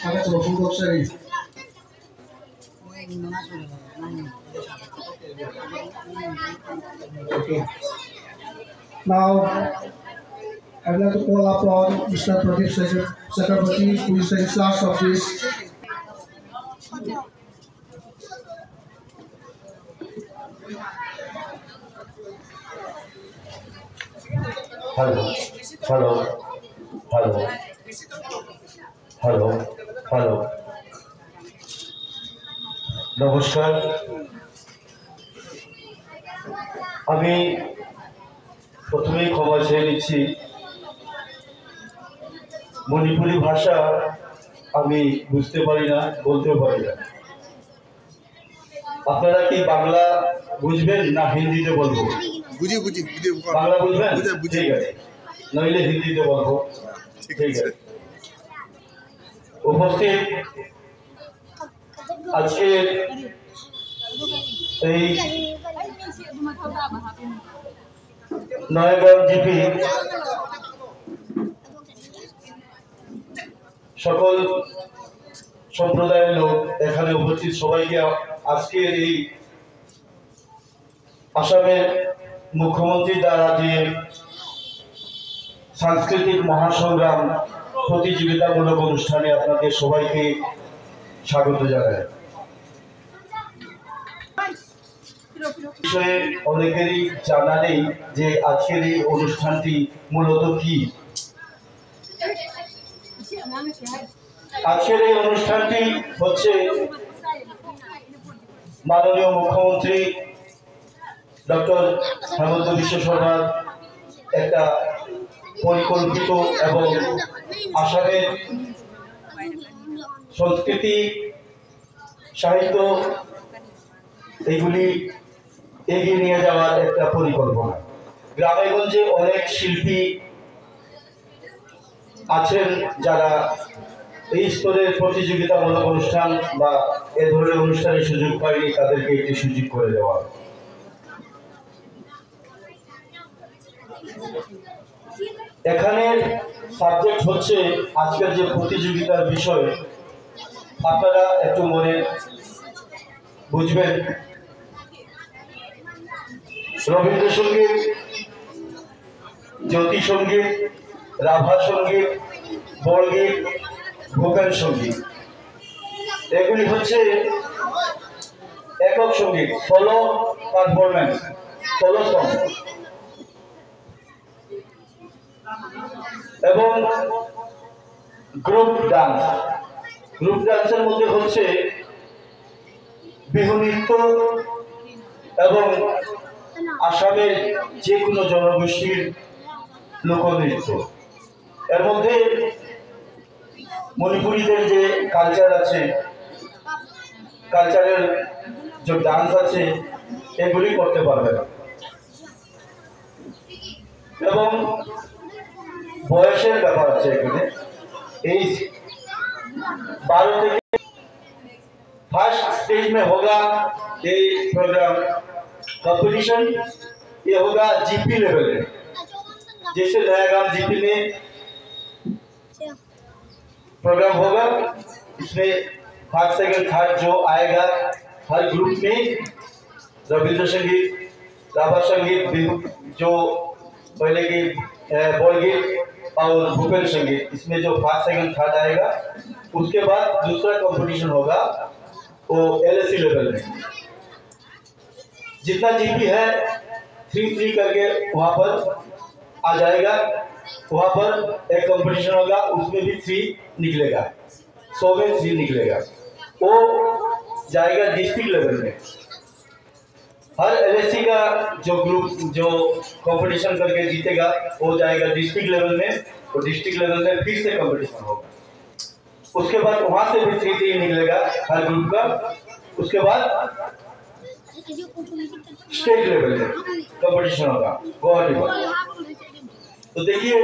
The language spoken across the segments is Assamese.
Agak coba seri. Okay. Now, I'd like to call upon Mr. Pradeep Chakrabarti, who is the class of this. Hello, hello, hello, hello, hello. নমস্কার, আমি প্রথমেই ক্ষমা চেয়ে নিচ্ছি। মণিপুরি ভাষা আমি বুঝতে পারি না, বলতেও পারি না। আপনারা কি বাংলা বুঝবেন না হিন্দিতে বলবো? বাংলা বুঝবেন? ঠিক আছে, নইলে হিন্দিতে বলবো। ঠিক আছে। উপস্থিত আজকে এই নয়াগাঁও জিপি সকল সম্প্রদায়ের লোক এখানে উপস্থিত সবাইকে আজকের এই আসামের মুখ্যমন্ত্রী দ্বারা যে সাংস্কৃতিক মহাসংগ্রাম প্রতিযোগিতামূলক অনুষ্ঠানে আপনাদের সবাইকে স্বাগত জানাই। বিষয়ে অনেকেরই জানা নেই যে আজকের এই অনুষ্ঠানটি মূলত কি। আজকের এই অনুষ্ঠানটি হচ্ছে মাননীয় মুখ্যমন্ত্রী ডক্টর হেমন্ত বিশ্ব শর্মার একটা পরিকল্পিত এবং আসামের সংস্কৃতি সাহিত্য এগুলি এগিয়ে নিয়ে যাওয়ার একটা পরিকল্পনা। গ্রামে গঞ্জে অনেক শিল্পী আছেন যারা এই স্তরের প্রতিযোগিতামূলক অনুষ্ঠান বা এ ধরনের অনুষ্ঠানের সুযোগ পায়নি, তাদেরকে একটি সুযোগ করে দেওয়া। এখানের সাবজেক্ট হচ্ছে আজকের যে প্রতিযোগিতার বিষয়, আপনারা একটু মনে বুঝবেন। রবীন্দ্রসঙ্গীত, জ্যোতি সঙ্গীত, রাভা সঙ্গীত, বড়গীত, ভোকাল সঙ্গীত, এগুলি হচ্ছে একক সঙ্গীত, সোলো পারফরমেন্স, সোলো সং। এবং গ্রুপ ডান্স। গ্রুপ ডান্সের মধ্যে হচ্ছে বিহু নৃত্য এবং আসামের যে কোনো জনগোষ্ঠীর লোকনৃত্য। এর মধ্যে মণিপুরীদের যে কালচার আছে, কালচারের যে ডান্স আছে, এগুলি করতে পারবে না। এবং বয়সের ব্যাপার আছে এখানে। এই 12 থেকে फर्स्ट स्टेज में होगा ये प्रोग्राम कंपटीशन। ये होगा जीपी लेवल में, जैसे नयागांव जीपी में प्रोग्राम होगा। इसमें फर्स्ट सेकंड थर्ड जो आएगा, हर ग्रुप में रविंद्र संगीत, राभा संगीत, जो पहले की बॉलगीत और भूपेल संगीत, इसमें जो फर्स्ट सेकंड थर्ड आएगा, उसके बाद दूसरा कंपटीशन होगा वो एलएससी लेवल में। जितना जीपी है 3-3 करके वहां पर आ जाएगा। वहां पर एक कंपटीशन होगा, उसमें भी 3 निकलेगा, 100 में 3 निकलेगा। वो जाएगा डिस्ट्रिक्ट लेवल में। हर एलएससी का जो ग्रुप जो कंपटीशन करके जीतेगा वो जाएगा डिस्ट्रिक्ट लेवल में, और डिस्ट्रिक्ट लेवल में फिर से कंपटीशन होगा। उसके बाद वहां से भी 3-3 निकलेगा हर ग्रुप का। उसके बाद स्टेट लेवल में कंपटीशन होगा, गुवाहाटी पर। तो देखिए,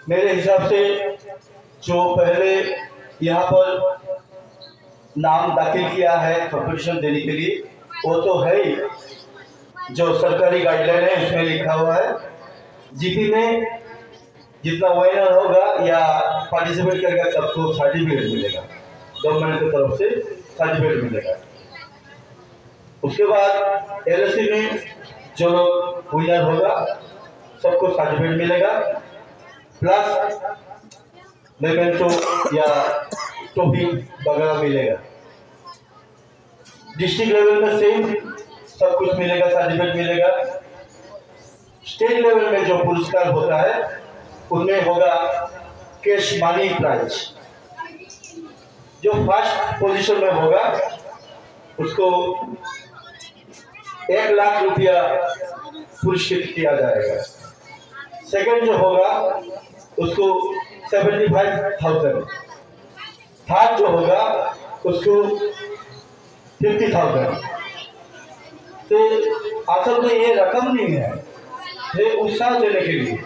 मेरे हिसाब से जो पहले यहाँ पर नाम दाखिल किया है कंपटीशन देने के लिए, वो तो है ही। जो सरकारी गाइडलाइन है उसमें लिखा हुआ है जीपी में जितना विनर होगा या पार्टिसिपेट करेगा सबको सर्टिफिकेट मिलेगा, गवर्नमेंट की तरफ से सर्टिफिकेट मिलेगा। उसके बाद एलएससी में जो लोग विनर होगा सबको सर्टिफिकेट मिलेगा, प्लस मेमेंटो या टोपी वगैरह मिलेगा। डिस्ट्रिक्ट लेवल में सेम सब कुछ मिलेगा, सर्टिफिकेट मिलेगा। स्टेट लेवल में जो पुरस्कार होता है उनमें होगा कैश मनी प्राइज। जो फर्स्ट पोजीशन में होगा उसको 1 लाख रुपया पुरस्कृत किया जाएगा। सेकंड जो होगा उसको 75,000, थर्ड जो होगा उसको 50,000। तो असल में ये रकम नहीं है, ये उत्साह देने के लिए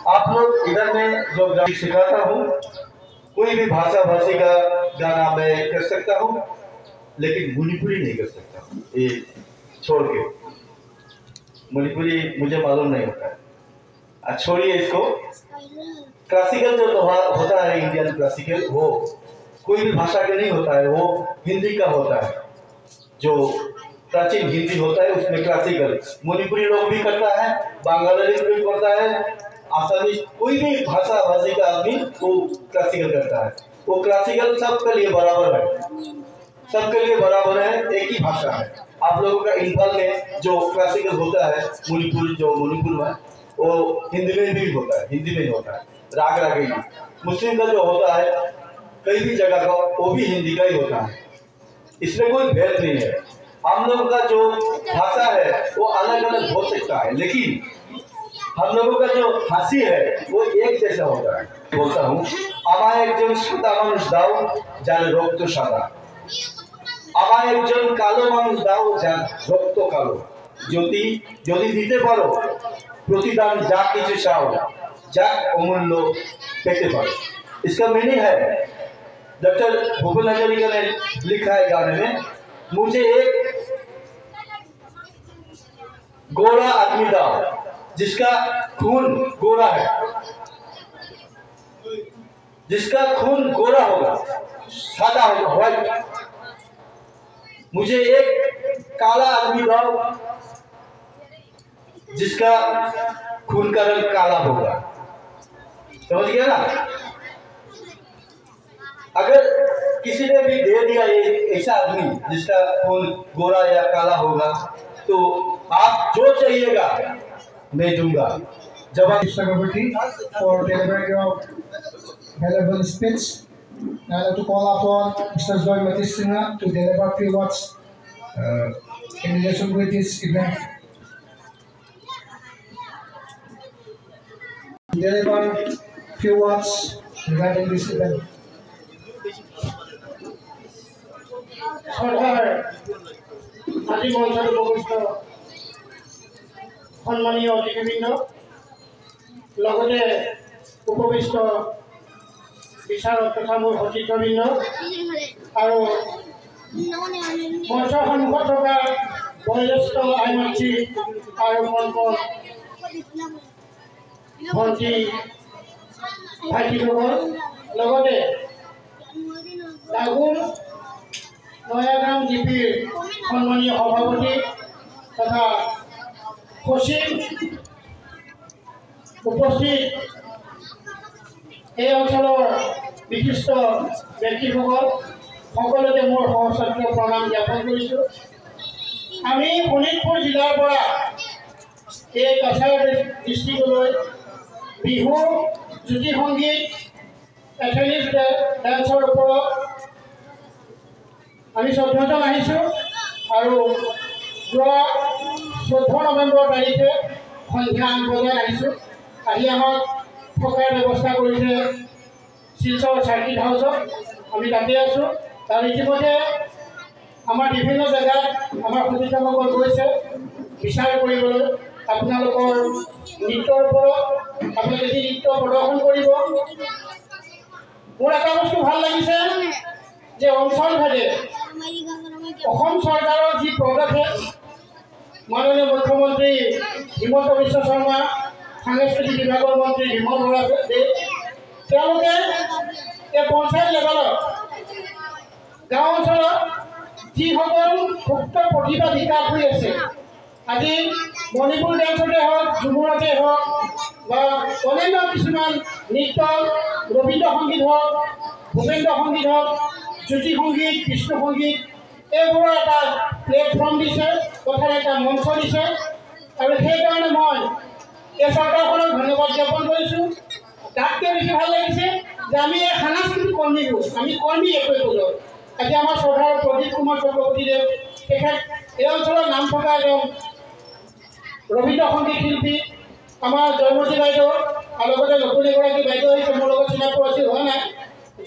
आप लोग इधर में जो गाना सिखाता हूँ, कोई भी भाषा भाषी का गाना मैं कर सकता हूँ, लेकिन मणिपुरी नहीं कर सकता। ये छोड़ के मणिपुरी मुझे मालूम नहीं होता है। छोड़िए इसको। क्लासिकल जो होता है इंडियन क्लासिकल, वो कोई भी भाषा का नहीं होता है, वो हिंदी का होता है। जो प्राचीन हिंदी होता है उसमें क्लासिकल मणिपुरी लोग भी करता है, बांग्लादेशी भी करता है, आसामी, कोई भी भाषा भाषी का आदमी वो क्लासिकल करता है। वो क्लासिकल सबके लिए बराबर है, सबके लिए बराबर है, एक ही भाषा है। आप लोगों का इम्फाल में जो क्लासिकल होता है मणिपुर, जो मणिपुर में वो हिंदी में भी होता है, हिंदी में होता है, राग रागी। मुस्लिम का जो होता है कई भी जगह का वो भी हिंदी का ही होता है, इसमें कोई भेद नहीं है। हम लोगों का जो भाषा है वो अलग अलग हो सकता है, लेकिन हम लोगों का जो हंसी है वो एक जैसा होता है। बोलता हूँ, আমায় একজন সাদা মানুষ দাও যার রক্ত সাদা, আমায় একজন কালো মানুষ দাও যার রক্ত কালো, যদি যদি দিতে পারো প্রতিদান যা কিছু চাও, যা অমূল্য পেতে পারো। इसका मीनिंग है, डॉक्टर भूपेन हजारिका ने लिखा है गाने में, मुझे एक गोरा आदमी दाओ जिसका खून गोरा है, जिसका खून गोरा होगा, सादा होगा, व्हाइट। मुझे एक काला आदमी दाओ जिसका खून का रंग काला होगा। समझ गया ना? अगर किसी ने भी दे दिया ये ऐसा आदमी जिसका खून गोरा या काला होगा, तो आप जो चाहिएगा मैं दूंगा। जवाब Secretary for delivering your valuable speech. Now I'd like to call upon Mr. Zoy Matis Singh to deliver a few words in relation with this event. Deliver a few words regarding this event. সরকার আজি মঞ্চত উপবিষ্ট সন্মানীয় অতিথিবৃন্দ, লগতে উপবিষ্ট বিচাৰক তথা মোৰ সতীৰ্থবৃন্দ আৰু মঞ্চৰ সন্মুখত থকা বয়োজ্যেষ্ঠ আই মাতৃ আৰু কণ ভণ্টি ভাইটিসকল, লগতে লাগুন নয়াগ্ৰাম জিপিৰ সন্মানীয় সভাপতি তথা সচিব, উপস্থিত এই অঞ্চলৰ বিশিষ্ট ব্যক্তিসকল, সকলোকে মোৰ সহস্ৰাধিক প্ৰণাম জ্ঞাপন কৰিছোঁ। আমি শোণিতপুৰ জিলাৰ পৰা এই কাছাৰ ডিষ্ট্ৰিক্টলৈ বিহু, জ্যোতি সংগীত, এথলেটিক্স ডান্সৰ ওপৰত আমি 14জন আহিছোঁ আৰু যোৱা 14 নৱেম্বৰ তাৰিখে সন্ধিয়া 8 বজাত আহিছোঁ। আহি আমাক থকাৰ ব্যৱস্থা কৰিছে শিলচৰ চাৰ্কিট হাউচত, আমি তাতে আছোঁ। তাৰ ইতিমধ্যে আমাৰ বিভিন্ন জেগাত আমাৰ সতীৰ্থসকল গৈছে বিচাৰ কৰিবলৈ আপোনালোকৰ নৃত্যৰ ওপৰত। আপোনালোকে যি নৃত্য প্ৰদৰ্শন কৰিব, মোৰ এটা বস্তু ভাল লাগিছে যে অঞ্চলভেদে অসম চৰকাৰৰ যি পদক্ষেপ, মাননীয় মুখ্যমন্ত্ৰী হিমন্ত বিশ্ব শৰ্মা সাংস্কৃতিক বিভাগৰ মন্ত্ৰী বিমল বৰা দেৱ তেওঁলোকে এই পঞ্চায়ত লেভেলত গাঁও অঞ্চলত যিসকল সুপ্ত প্ৰতিভা বিকাশ হৈ আছে আজি মণিপুৰ ডান্সতে হওক ঝুমুৰতে হওক বা অন্যান্য কিছুমান নৃত্য ৰবীন্দ্ৰ সংগীত হওক ভূপেন্দ্ৰ সংগীত হওক জ্যোতি সংগীত বিষ্ণু সংগীত এইবোৰৰ এটা প্লেটফৰ্ম দিছে তথা এটা মঞ্চ দিছে আৰু সেইকাৰণে মই এই চৰকাৰখনক ধন্যবাদ জ্ঞাপন কৰিছোঁ। তাতকৈ বেছি ভাল লাগিছে যে আমি এই সাংস্কৃতিক কৰ্মীবোৰ আমি কৰ্মী একো আজি আমাৰ চৰকাৰৰ প্ৰদীপ কুমাৰ চক্ৰৱৰ্তীদেৱ তেখেত এই অঞ্চলৰ নাম থকা এজন ৰবীন্দ্ৰ সংগীত শিল্পী আমাৰ জয়মতী বাইদেউ আৰু লগতে নতুন এগৰাকী বাইদেউ আহিছে মোৰ লগত চিনাকি পৰিচয় হোৱা নাই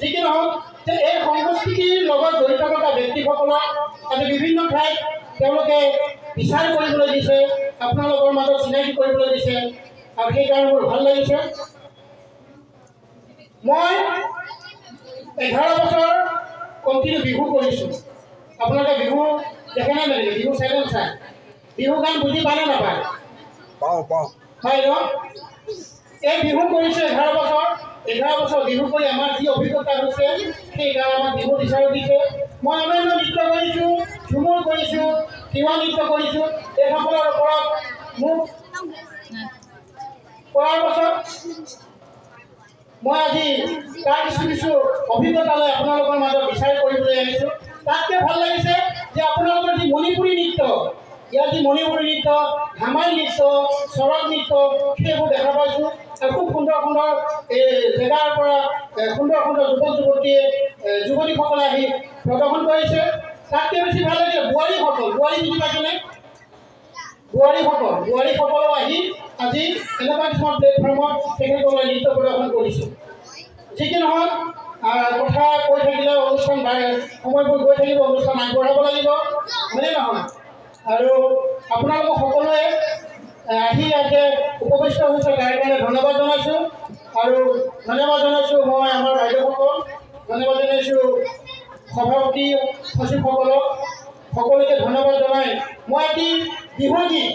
যি কি নহওক যে এই সংস্কৃতিৰ লগত জড়িত থকা ব্যক্তিসকলক আজি বিভিন্ন ঠাইত তেওঁলোকে বিচাৰ কৰিবলৈ দিছে আপোনালোকৰ মাজত চিনাকি কৰিবলৈ দিছে আৰু সেইকাৰণে মোৰ ভাল লাগিছে। মই 11 বছৰ কণ্টিনিউ বিহু কৰিছোঁ। আপোনালোকে বিহু দেখে নাই নেকি বিহু চেনেল চাই বিহু গান বুজি পায় নে নাপায় পাওঁ হয় ন এই বিহু কৰিছে 11 বছৰ বিহু কৰি আমাৰ যি অভিজ্ঞতা হৈছে সেইকাৰণে আমাৰ বিহু বিচাৰ দিছে। মই অন্যান্য নৃত্য কৰিছোঁ ঝুমুৰ কৰিছোঁ তিৱা নৃত্য কৰিছোঁ এইসকলৰ ওপৰত মোক কৰাৰ পাছত মই আজি তাৰ কিছু অভিজ্ঞতা লৈ আপোনালোকৰ মাজত বিচাৰ কৰিবলৈ আহিছোঁ। তাতকৈ ভাল লাগিছে যে আপোনালোকৰ যি মণিপুৰী নৃত্য ইয়াৰ যি মণিপুৰী নৃত্য ধামাই নৃত্য চৰক নৃত্য সেইবোৰ দেখা পাইছোঁ আৰু খুব সুন্দৰ সুন্দৰ জেগাৰ পৰা সুন্দৰ সুন্দৰ যুৱক যুৱতীয়ে যুৱতীসকলে আহি প্ৰদৰ্শন কৰিছে। তাতকৈ বেছি ভাল লাগে বোৱাৰীসকল বোৱাৰী বুজি পাইছেনে বোৱাৰীসকলেও আহি আজি এনেকুৱা কিছুমান প্লেটফৰ্মত তেখেতসকলে নৃত্য প্ৰদৰ্শন কৰিছে। যি কি নহওক কথা কৈ থাকিলে অনুষ্ঠান সময়বোৰ গৈ থাকিব অনুষ্ঠান আগবঢ়াব লাগিব হয়নে নহয় আৰু আপোনালোকক সকলোৱে আহি ইয়াতে উপবিষ্ট হৈছে তাৰ কাৰণে ধন্যবাদ জনাইছোঁ আৰু ধন্যবাদ জনাইছোঁ মই আমাৰ বাইদেউসকল ধন্যবাদ জনাইছোঁ সভাপতি সচিবসকলক সকলোকে ধন্যবাদ জনাই মই এটি বিহু গীত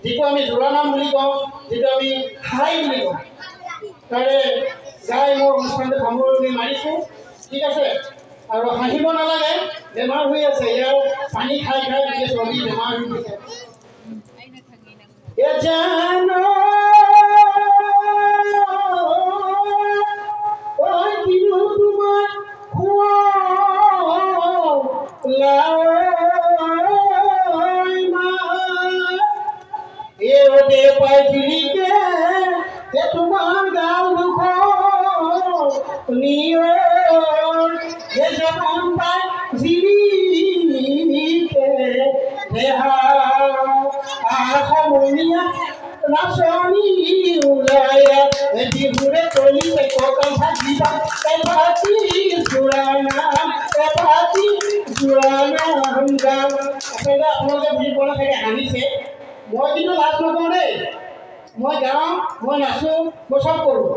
যিটো আমি জোৰানাম বুলি কওঁ যিটো আমি হাই বুলি কওঁ তাৰে গাই মোৰ অনুষ্ঠানটো সামৰণি মাৰিছোঁ ঠিক আছে আৰু হাঁহিব নালাগে বেমাৰ হৈ আছে ইয়াৰ পানী খাই খাই চলি বেমাৰ হৈ গৈছে তোমাৰ গাল দুঃখ যেমন পায় জিৰিকে দেহা আৰ সমনীয়া নাচনি উলায়া বিহুৰে তলিতে ককাল ভাজিবা এভাতি জোৰানাম গান আপোনালোকে বুজি পোৱা নাথাকে হাঁহিছে মই কিন্তু লাজ নকৰোঁ দেই মই গাওঁ মই নাচোঁ মই চব কৰোঁ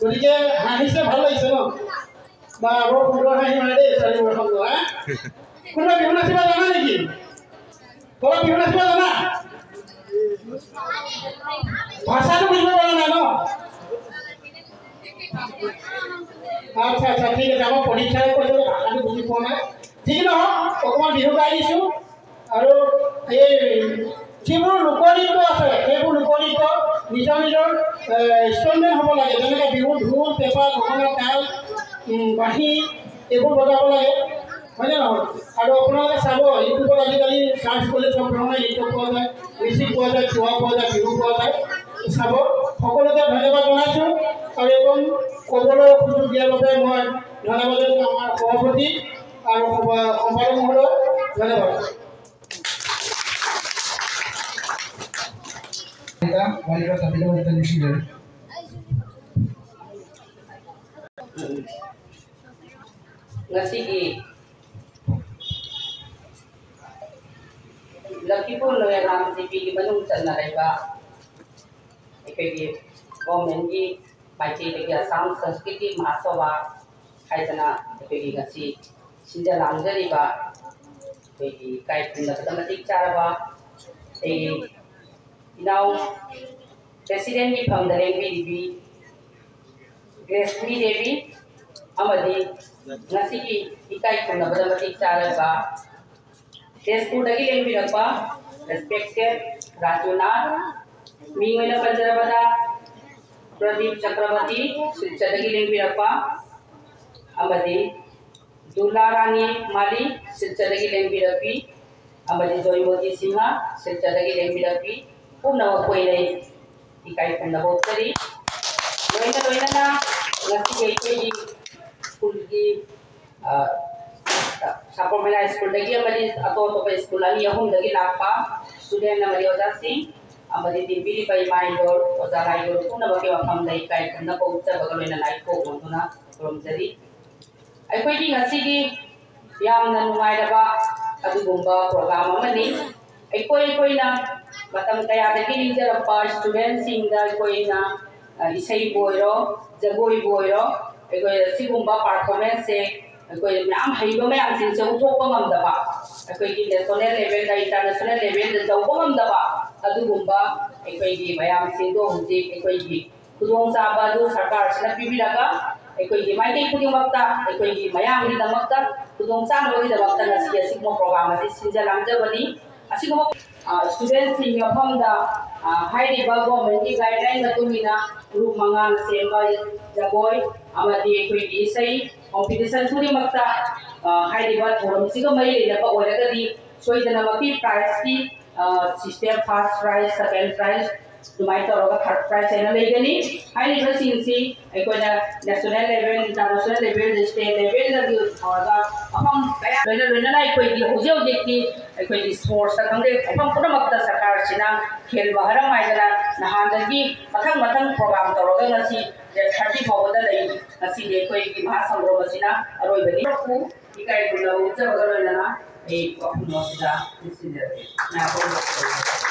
গতিকে হাঁহিছে ভাল লাগিছে ন বা বৰ সুন্দৰ হাঁহি মাৰে দেই ছোৱালী বৰষণ হা কোনোবা বিহু নাচিব জানা নেকি ক'ৰবাত বিহু নাচিব জানা ভাষাটো বুজিব পৰা নাই ন আচ্ছা আচ্ছা ঠিক আছে আমাৰ পৰীক্ষাৰে কৈছোঁ ভাষাটো বুজি পোৱা নাই ঠিক নহওক অকণমান বিহু গাই দিছোঁ আৰু এই যিবোৰ লোকনৃত্য আছে সেইবোৰ লোকনৃত্য নিজৰ নিজৰ ষ্ট্ৰংমেণ্ট হ'ব লাগে যেনেকৈ বিহুৰ ঢোল পেঁপা গগনা তাল বাঁহী এইবোৰ বজাব লাগে হয়নে নহয় আৰু আপোনালোকে চাব ইউটিউবত আজিকালি চাৰ্চ কৰিলে চব ধৰণৰ নৃত্য পোৱা যায় মিউজিক পোৱা যায় থোৱা পোৱা যায় বিহু পোৱা যায় চাব সকলোকে ধন্যবাদ জনাইছোঁ আৰু এইখন ক'বলৈ সুযোগ দিয়াৰ বাবে মই ধন্যবাদ জনাইছোঁ আমাৰ সভাপতি আৰু সম্পাদক মহোদয় ধন্যবাদ Wanita tapi wanita di sini. Ngasih laki pun lo yang nama TV di Bandung sana mereka, IPG komen di baca lagi Assam Sanskriti Mahasabha, kaitana IPG ngasih sinja langgari ba, IPG kait matematik cara ba, inau President की फंड लेंगी ग्रेसमी देवी अमदी नसी की इकाई को नबदा मती चालका स्कूल दगी लेंगी रखा रेस्पेक्टेड राजूनाथ मीवेना पंजरबदा प्रदीप चक्रवर्ती शिक्षा दगी लेंगी रखा अमदी दुला रानी माली शिक्षा दगी लेंगी रखी अमदी जोईमोती सिंहा शिक्षा दगी लेंगी रखी पुनः कोई नहीं इकाई को नबोतरी लोइना ना नसी के स्कूल की सापोमेला स्कूल दगी अमदी अतो तो स्कूल अनी अहुम दगी लापा स्टूडेंट अमदी ओजासी अमदी दिबीरी बाई माइंडोर ओजालाइडोर पुनः बके वफम दई इकाई को नबोतरी बगलोइना लाइको गोंदुना रोमजरी अखोई ngasi gi yamna nuwairaba adugumba program amani अखोई ना मतम कया दगी निजरपा स्टूडेंट सिंग दा अखोई ना इसई बोइरो जगोई बोइरो अखोई सिगुम्बा परफॉर्मेंस से अखोई मैम हईबो मैम सिंग से उठोपा ngамदबा अखोई की नेशनल लेवल दा इंटरनेशनल लेवल दा जौबो ngамदबा अदुगुम्बा अखोई की मैम सिंग दो हुजी अखोई की खुदोंग साबा दु सरकार सिना पिबिरागा अखोई की माइते खुदिमक्ता अखोई की मैम की दमक्ता खुदोंग साबोगी दमक्ता नसी असिगमो प्रोग्राम असी सिंजलांगजबनी असिगमो स्टूडेंट सिंग मफमदा हाइरिबा गवर्नमेंट की गाइडलाइन मतुमिना ग्रुप मंगान सेमा जगोय अमदी अखोई की सही कॉम्पिटिशन खुदिमक्ता हाइरिबा थोरम सिगा मई लेबा ओरगदी सोइदनमकी प्राइज की system first prize second prize तुम्हारी तौर थर्ड प्राइज है लेगनी हाइरिबा सिंसी अखोइना national level international level state level लगी और अफम कया लोइना अखोई की हुजे हुजे की अखोई स्पोर्ट्स खंगे अफम पुनमक्ता सरकार सिना खेल बहरम आइदना नहानदगी मथंग मथंग प्रोग्राम तौरगा ngasi 30 फावदा लई ngasi de अखोई की महासंग्राम सिना अरोइबनी को इकाई गुलो जबगलोइना ए को नोसिदा सिसिदे ना को